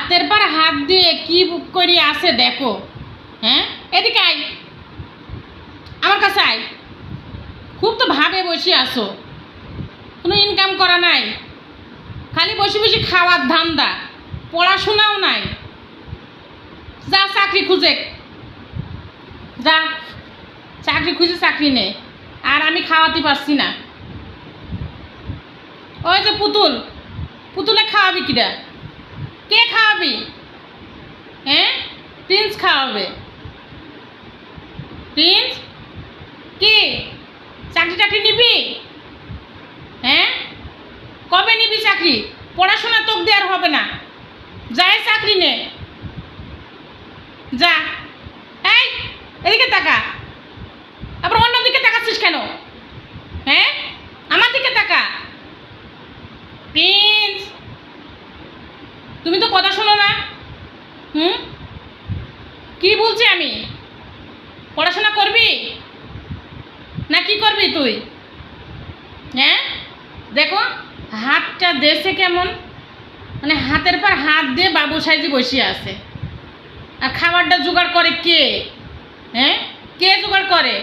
হাতের পর হাত দিয়ে কি বুক করি আছে দেখো। হ্যাঁ, এদিকে আয়, আমার কাছে আয়। খুব তো ভাবে বসে আসো, কোনো ইনকাম করা নাই, খালি বসে বসে খাওয়ার ধান্দা, পড়াশোনাও নাই। যা চাকরি খুঁজে, যা চাকরি খুঁজে চাকরি নে। আর আমি খাওয়াতে পারছি না। ওই যে পুতুল, পুতুলে খাওয়াবি কিরা? কে খাওয়াবি? হ্যাঁ, প্রিন্স খাওয়াবে। প্রিন্স কি চাকরি টাকরি নিবি? হ্যাঁ, কবে নিবি চাকরি? পড়াশোনা তোক দেওয়ার হবে না, যাই চাকরি নে, যা। এই এদিকে তাকা, আবার অন্য দিকে তাকাচ্ছিস কেন? হ্যাঁ, আমার দিকে তাকা। প্রিন্স, তুমি তো কথা শোনো না। কি বলছি আমি? পড়াশোনা করবি না কি করবি তুই? হ্যাঁ, দেখো হাতটা দেশে কেমন, মানে হাতের পর হাত দিয়ে বাবু সাইজি বসে আছে। আর খাবারটা জোগাড় করে কে? হ্যাঁ, কে জোগাড় করে?